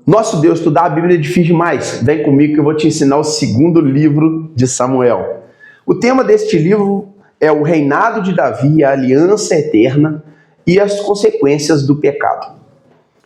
Nosso Deus, estudar a Bíblia é difícil demais. Vem comigo que eu vou te ensinar o segundo livro de Samuel. O tema deste livro é o reinado de Davi, a aliança eterna e as consequências do pecado.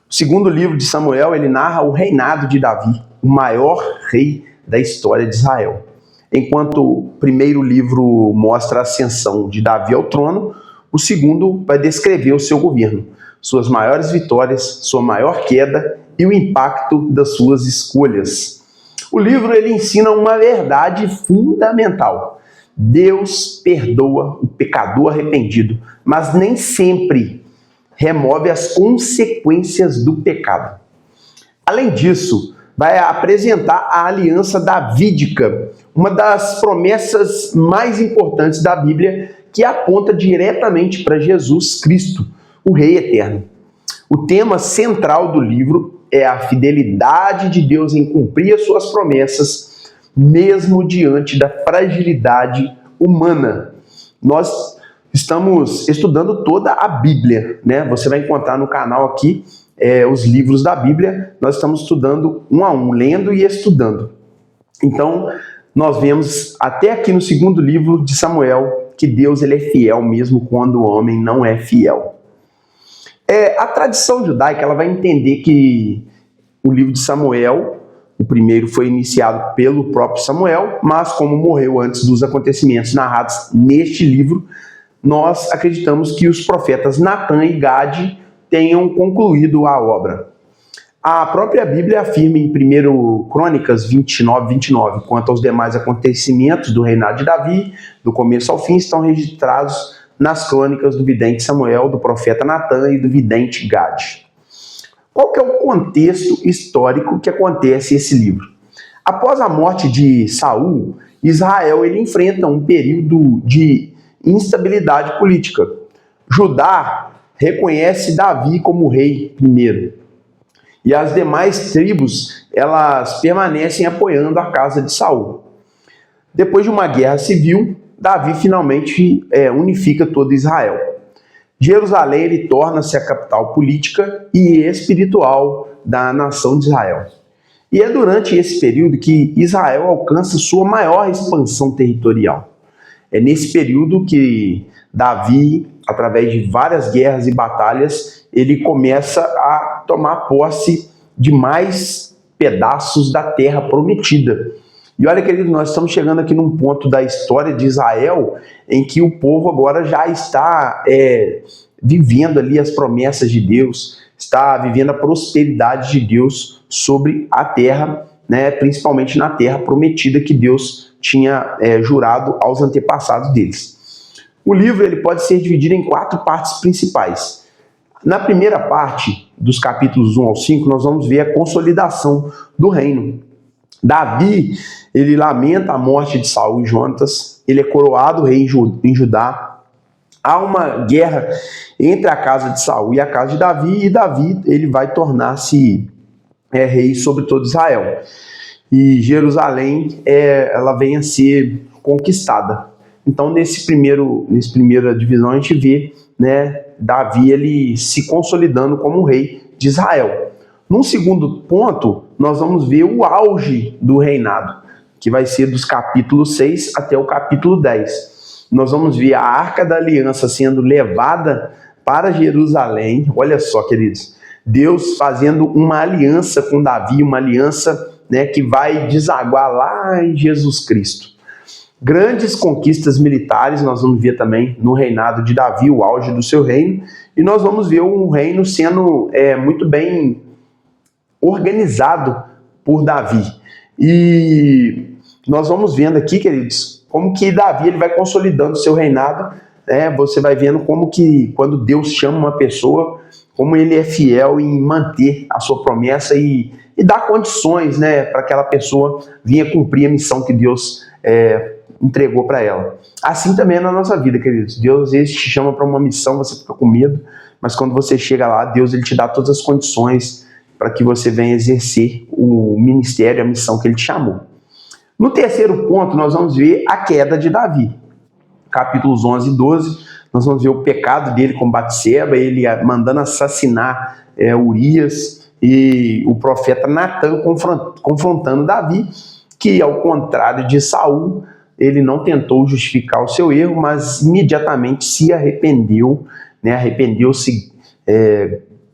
O segundo livro de Samuel, ele narra o reinado de Davi, o maior rei da história de Israel. Enquanto o primeiro livro mostra a ascensão de Davi ao trono, o segundo vai descrever o seu governo, suas maiores vitórias, sua maior queda e o impacto das suas escolhas. O livro ele ensina uma verdade fundamental. Deus perdoa o pecador arrependido, mas nem sempre remove as consequências do pecado. Além disso, vai apresentar a aliança davídica, uma das promessas mais importantes da Bíblia, que aponta diretamente para Jesus Cristo, o Rei Eterno. O tema central do livro é a fidelidade de Deus em cumprir as suas promessas, mesmo diante da fragilidade humana. Nós estamos estudando toda a Bíblia, né? Você vai encontrar no canal aqui os livros da Bíblia. Nós estamos estudando um a um, lendo e estudando. Então, nós vemos até aqui no segundo livro de Samuel que Deus ele é fiel mesmo quando o homem não é fiel. A tradição judaica ela vai entender que o livro de Samuel, o primeiro foi iniciado pelo próprio Samuel, mas como morreu antes dos acontecimentos narrados neste livro, nós acreditamos que os profetas Natan e Gade tenham concluído a obra. A própria Bíblia afirma em 1 Crônicas 29, quanto aos demais acontecimentos do reinado de Davi, do começo ao fim, estão registrados nas crônicas do vidente Samuel, do profeta Natan e do vidente Gade. Qual que é o contexto histórico que acontece esse livro? Após a morte de Saul, Israel ele enfrenta um período de instabilidade política. Judá reconhece Davi como rei primeiro. E as demais tribos, elas permanecem apoiando a casa de Saul. Depois de uma guerra civil, Davi finalmente unifica todo Israel. Jerusalém ele torna-se a capital política e espiritual da nação de Israel. E é durante esse período que Israel alcança sua maior expansão territorial. É nesse período que Davi, através de várias guerras e batalhas, ele começa a tomar posse de mais pedaços da terra prometida. E olha, querido, nós estamos chegando aqui num ponto da história de Israel em que o povo agora já está vivendo ali as promessas de Deus, está vivendo a prosperidade de Deus sobre a terra, né, principalmente na terra prometida que Deus tinha jurado aos antepassados deles. O livro ele pode ser dividido em 4 partes principais. Na primeira parte, dos capítulos 1 ao 5, nós vamos ver a consolidação do reino. Davi, ele lamenta a morte de Saul e Jonatas, ele é coroado rei em Judá. Há uma guerra entre a casa de Saul e a casa de Davi, e Davi ele vai tornar-se rei sobre todo Israel. E Jerusalém ela vem a ser conquistada. Então, nessa primeira divisão, a gente vê, né, Davi ele se consolidando como rei de Israel. Num segundo ponto, nós vamos ver o auge do reinado, que vai ser dos capítulos 6 até o capítulo 10. Nós vamos ver a Arca da Aliança sendo levada para Jerusalém. Olha só, queridos, Deus fazendo uma aliança com Davi, uma aliança, né, que vai desaguar lá em Jesus Cristo. Grandes conquistas militares nós vamos ver também no reinado de Davi, o auge do seu reino, e nós vamos ver um reino sendo muito bem organizado por Davi. E nós vamos vendo aqui, queridos, como que Davi ele vai consolidando o seu reinado. Você vai vendo como que quando Deus chama uma pessoa, como ele é fiel em manter a sua promessa e dar condições, né, para aquela pessoa vir cumprir a missão que Deus entregou para ela. Assim também é na nossa vida, queridos. Deus às vezes te chama para uma missão, você fica com medo, mas quando você chega lá, Deus ele te dá todas as condições para que você venha exercer o ministério, a missão que ele te chamou. No terceiro ponto, nós vamos ver a queda de Davi. Capítulos 11 e 12, nós vamos ver o pecado dele com Batseba, ele mandando assassinar Urias, e o profeta Natan confrontando Davi, que ao contrário de Saul, ele não tentou justificar o seu erro, mas imediatamente se arrependeu, né? Arrependeu-se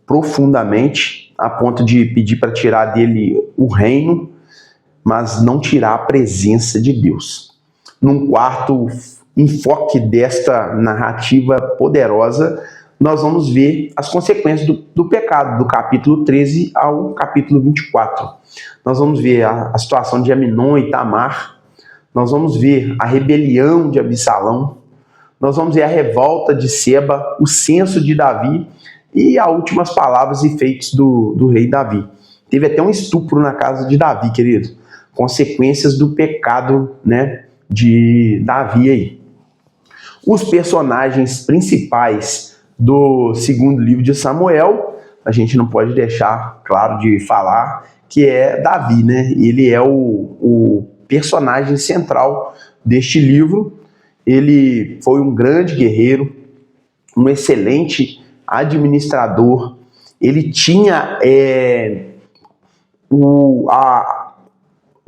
profundamente, a ponto de pedir para tirar dele o reino, mas não tirar a presença de Deus. Num quarto enfoque desta narrativa poderosa, nós vamos ver as consequências do pecado, do capítulo 13 ao capítulo 24. Nós vamos ver a situação de Aminon e Tamar, nós vamos ver a rebelião de Absalão, nós vamos ver a revolta de Seba, o censo de Davi e as últimas palavras e feitos do rei Davi. Teve até um estupro na casa de Davi, querido. Consequências do pecado, né, de Davi aí. Os personagens principais do segundo livro de Samuel, a gente não pode deixar, claro, de falar que é Davi, né? Ele é o personagem central deste livro. Ele foi um grande guerreiro, um excelente administrador. Ele tinha o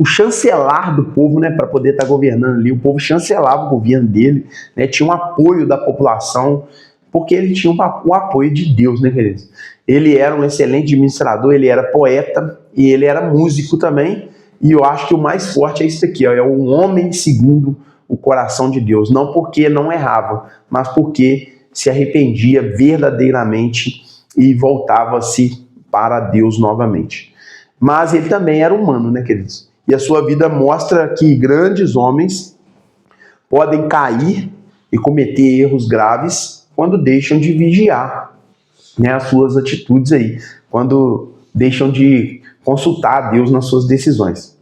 chancelar do povo, né, para poder estar governando ali. O povo chancelava o governo dele, né, tinha um apoio da população, porque ele tinha o apoio de Deus, né, queridos? Ele era um excelente administrador, ele era poeta e ele era músico também. E eu acho que o mais forte é isso aqui, ó, é um homem segundo o coração de Deus. Não porque não errava, mas porque se arrependia verdadeiramente e voltava-se para Deus novamente. Mas ele também era humano, né, queridos? E a sua vida mostra que grandes homens podem cair e cometer erros graves quando deixam de vigiar, né, as suas atitudes aí, quando deixam de consultar a Deus nas suas decisões.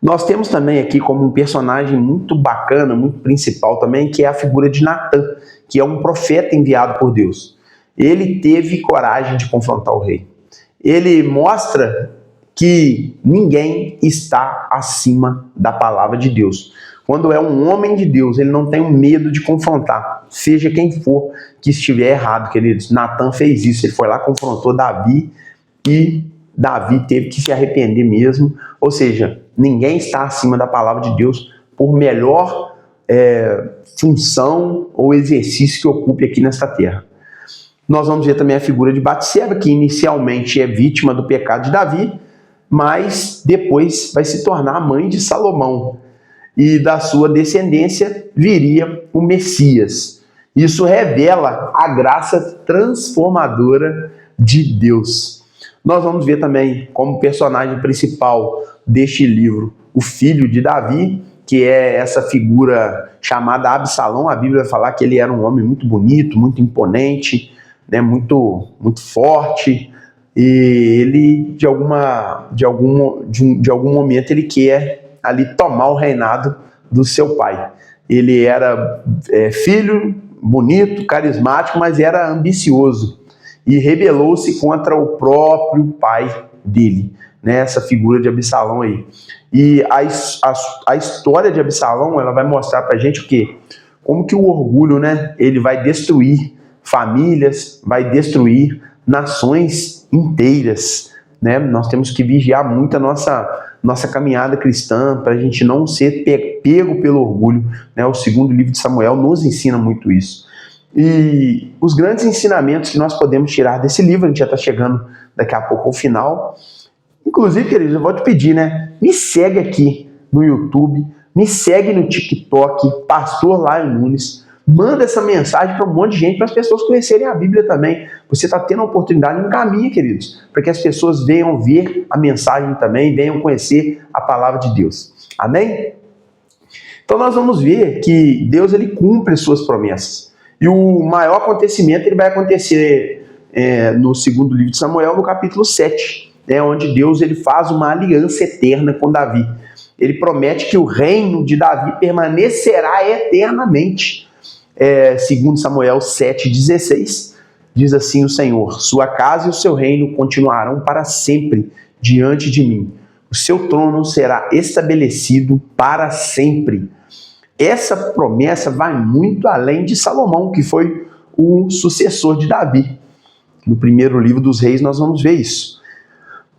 Nós temos também aqui como um personagem muito bacana, muito principal também, que é a figura de Natan, que é um profeta enviado por Deus. Ele teve coragem de confrontar o rei. Ele mostra que ninguém está acima da palavra de Deus. Quando é um homem de Deus, ele não tem medo de confrontar, seja quem for que estiver errado, queridos. Natan fez isso, ele foi lá, confrontou Davi e Davi teve que se arrepender mesmo. Ou seja, ninguém está acima da palavra de Deus, por melhor função ou exercício que ocupe aqui nesta terra. Nós vamos ver também a figura de Batseba, que inicialmente é vítima do pecado de Davi, mas depois vai se tornar a mãe de Salomão. E da sua descendência viria o Messias. Isso revela a graça transformadora de Deus. Nós vamos ver também como personagem principal deste livro o filho de Davi, que é essa figura chamada Absalão. A Bíblia vai falar que ele era um homem muito bonito, muito imponente, né, muito forte, e ele de algum momento ele quer ali tomar o reinado do seu pai. Ele era filho, bonito, carismático, mas era ambicioso e rebelou-se contra o próprio pai dele, né, essa figura de Absalão aí. E a história de Absalão, ela vai mostrar pra gente o quê? Como que o orgulho, né, ele vai destruir famílias, vai destruir nações inteiras, né? Nós temos que vigiar muito a nossa caminhada cristã para a gente não ser pego pelo orgulho, né? O segundo livro de Samuel nos ensina muito isso. E os grandes ensinamentos que nós podemos tirar desse livro, a gente já está chegando daqui a pouco ao final. Inclusive, queridos, eu vou te pedir, né? Me segue aqui no YouTube, me segue no TikTok, Pastor Laio Nunes. Manda essa mensagem para um monte de gente, para as pessoas conhecerem a Bíblia também. Você está tendo a oportunidade, encaminha, queridos, para que as pessoas venham ver a mensagem também, venham conhecer a palavra de Deus. Amém? Então nós vamos ver que Deus ele cumpre suas promessas. E o maior acontecimento ele vai acontecer no segundo livro de Samuel, no capítulo 7, onde Deus ele faz uma aliança eterna com Davi. Ele promete que o reino de Davi permanecerá eternamente. Segundo Samuel 7,16, diz assim o Senhor: sua casa e o seu reino continuarão para sempre diante de mim. O seu trono será estabelecido para sempre. Essa promessa vai muito além de Salomão, que foi o sucessor de Davi. No primeiro livro dos Reis nós vamos ver isso.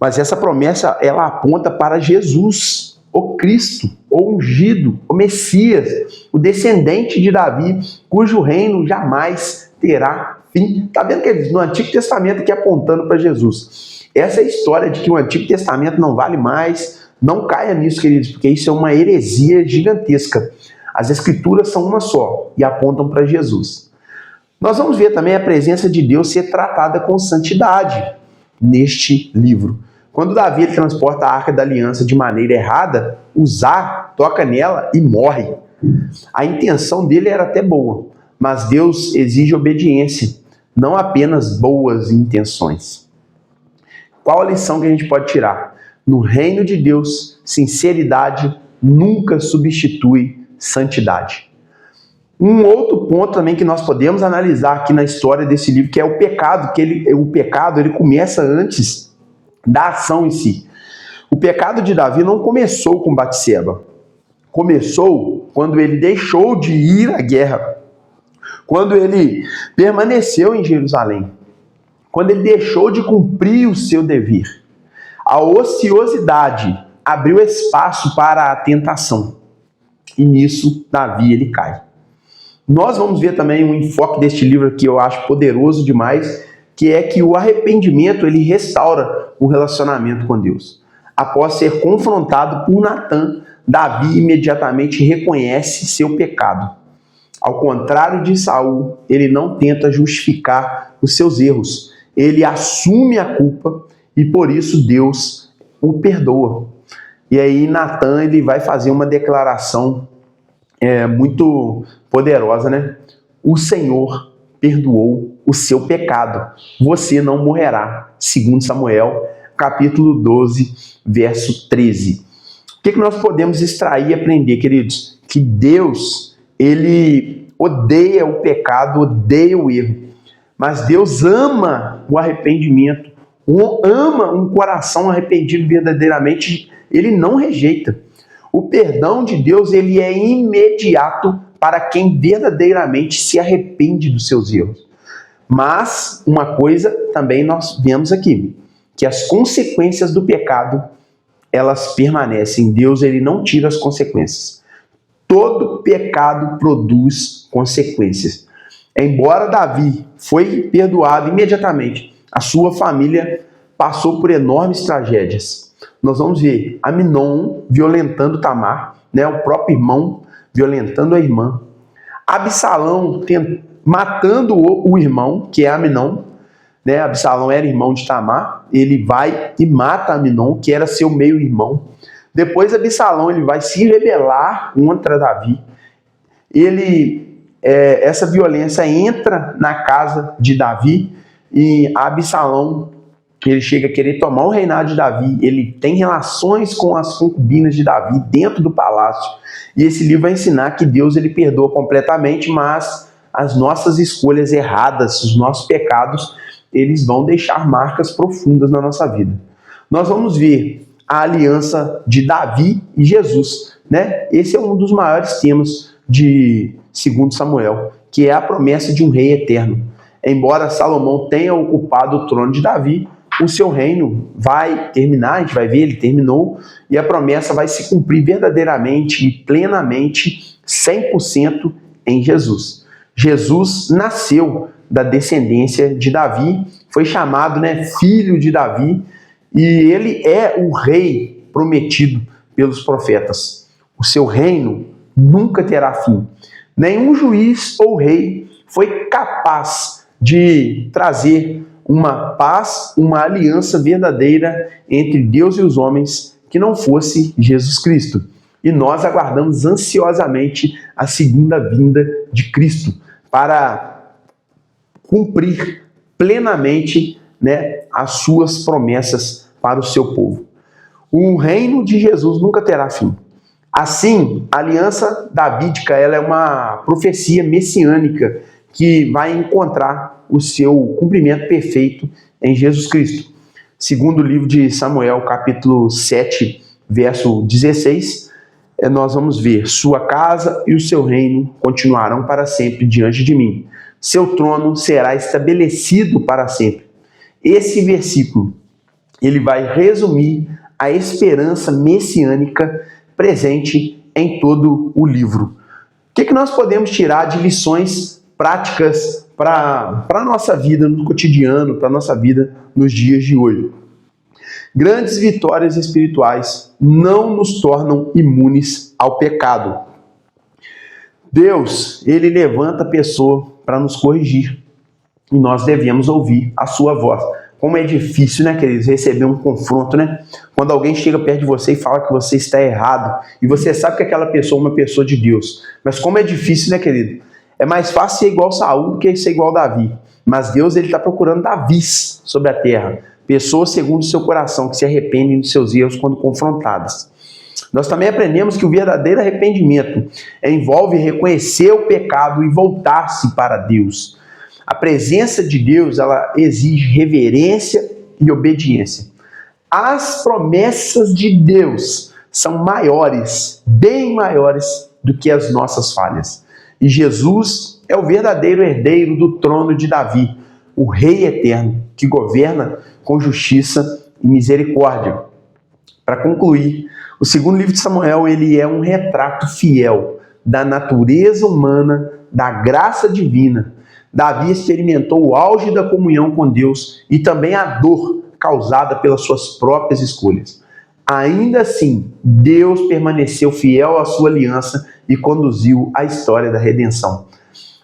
Mas essa promessa, ela aponta para Jesus, o Cristo, o ungido, o Messias, o descendente de Davi, cujo reino jamais terá fim. Está vendo que ele diz no Antigo Testamento aqui apontando para Jesus? Essa é a história de que o Antigo Testamento não vale mais. Não caia nisso, queridos, porque isso é uma heresia gigantesca. As Escrituras são uma só e apontam para Jesus. Nós vamos ver também a presença de Deus ser tratada com santidade neste livro. Quando Davi ele transporta a Arca da Aliança de maneira errada, Uzá toca nela e morre. A intenção dele era até boa, mas Deus exige obediência, não apenas boas intenções. Qual a lição que a gente pode tirar? No reino de Deus, sinceridade nunca substitui santidade. Um outro ponto também que nós podemos analisar aqui na história desse livro, que é o pecado, o pecado ele começa antes da ação em si. O pecado de Davi não começou com Batseba. Começou quando ele deixou de ir à guerra. Quando ele permaneceu em Jerusalém. Quando ele deixou de cumprir o seu dever. A ociosidade abriu espaço para a tentação. E nisso, Davi ele cai. Nós vamos ver também um enfoque deste livro que eu acho poderoso demais, que é que o arrependimento ele restaura o relacionamento com Deus. Após ser confrontado por Natã, Davi imediatamente reconhece seu pecado. Ao contrário de Saul, ele não tenta justificar os seus erros. Ele assume a culpa e por isso Deus o perdoa. E aí Natã ele vai fazer uma declaração muito poderosa, né? O Senhor perdoou o seu pecado. Você não morrerá. Segundo Samuel, capítulo 12, verso 13. O que nós podemos extrair e aprender, queridos? Que Deus, ele odeia o pecado, odeia o erro. Mas Deus ama o arrependimento, ama um coração arrependido verdadeiramente, ele não rejeita. O perdão de Deus, ele é imediato para quem verdadeiramente se arrepende dos seus erros. Mas uma coisa também nós vemos aqui, que as consequências do pecado, elas permanecem. Deus ele não tira as consequências. Todo pecado produz consequências. Embora Davi foi perdoado imediatamente, a sua família passou por enormes tragédias. Nós vamos ver Amnon violentando Tamar, né, o próprio irmão violentando a irmã. Absalão matando o irmão, que é Amnon, né? Absalão era irmão de Tamar, ele vai e mata Amnon, que era seu meio-irmão. Depois Absalão ele vai se rebelar contra Davi. Essa violência entra na casa de Davi e Absalão ele chega a querer tomar o reinado de Davi. Ele tem relações com as concubinas de Davi dentro do palácio. E esse livro vai ensinar que Deus ele perdoa completamente, mas as nossas escolhas erradas, os nossos pecados, eles vão deixar marcas profundas na nossa vida. Nós vamos ver a aliança de Davi e Jesus, né? Esse é um dos maiores temas de 2 Samuel, que é a promessa de um rei eterno. Embora Salomão tenha ocupado o trono de Davi, o seu reino vai terminar, a gente vai ver, ele terminou, e a promessa vai se cumprir verdadeiramente e plenamente, 100% em Jesus. Jesus nasceu da descendência de Davi, foi chamado, né, filho de Davi, e ele é o rei prometido pelos profetas. O seu reino nunca terá fim. Nenhum juiz ou rei foi capaz de trazer uma paz, uma aliança verdadeira entre Deus e os homens que não fosse Jesus Cristo. E nós aguardamos ansiosamente a segunda vinda de Cristo para cumprir plenamente, né, as suas promessas para o seu povo. O reino de Jesus nunca terá fim. Assim, a aliança davídica ela é uma profecia messiânica que vai encontrar o seu cumprimento perfeito em Jesus Cristo. Segundo o livro de Samuel, capítulo 7, verso 16, nós vamos ver: sua casa e o seu reino continuarão para sempre diante de mim. Seu trono será estabelecido para sempre. Esse versículo, ele vai resumir a esperança messiânica presente em todo o livro. O que nós podemos tirar de lições práticas para a nossa vida no cotidiano, para a nossa vida nos dias de hoje? Grandes vitórias espirituais não nos tornam imunes ao pecado. Deus, ele levanta a pessoa para nos corrigir e nós devemos ouvir a sua voz. Como é difícil, né, queridos, receber um confronto, né? Quando alguém chega perto de você e fala que você está errado, e você sabe que aquela pessoa é uma pessoa de Deus. Mas como é difícil, né, querido? É mais fácil ser igual Saul do que ser igual Davi. Mas Deus, ele está procurando Davis sobre a terra. Pessoas segundo o seu coração, que se arrependem dos seus erros quando confrontadas. Nós também aprendemos que o verdadeiro arrependimento envolve reconhecer o pecado e voltar-se para Deus. A presença de Deus, ela exige reverência e obediência. As promessas de Deus são maiores, bem maiores do que as nossas falhas. E Jesus é o verdadeiro herdeiro do trono de Davi, o Rei eterno, que governa com justiça e misericórdia. Para concluir, o segundo livro de Samuel, ele é um retrato fiel da natureza humana, da graça divina. Davi experimentou o auge da comunhão com Deus e também a dor causada pelas suas próprias escolhas. Ainda assim, Deus permaneceu fiel à sua aliança e conduziu a história da redenção.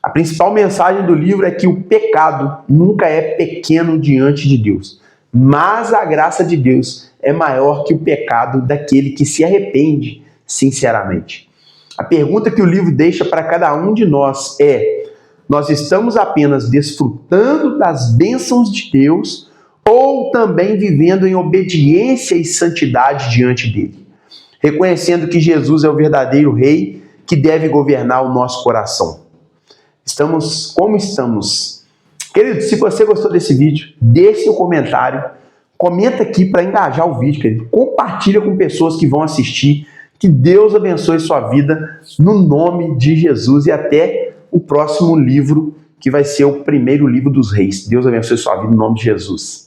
A principal mensagem do livro é que o pecado nunca é pequeno diante de Deus, mas a graça de Deus é maior que o pecado daquele que se arrepende sinceramente. A pergunta que o livro deixa para cada um de nós é: nós estamos apenas desfrutando das bênçãos de Deus ou também vivendo em obediência e santidade diante dele? Reconhecendo que Jesus é o verdadeiro Rei que deve governar o nosso coração. Estamos como estamos? Querido, se você gostou desse vídeo, deixe um comentário, comenta aqui para engajar o vídeo, querido. Compartilha com pessoas que vão assistir. Que Deus abençoe sua vida no nome de Jesus e até o próximo livro, que vai ser o primeiro livro dos reis. Deus abençoe sua vida no nome de Jesus.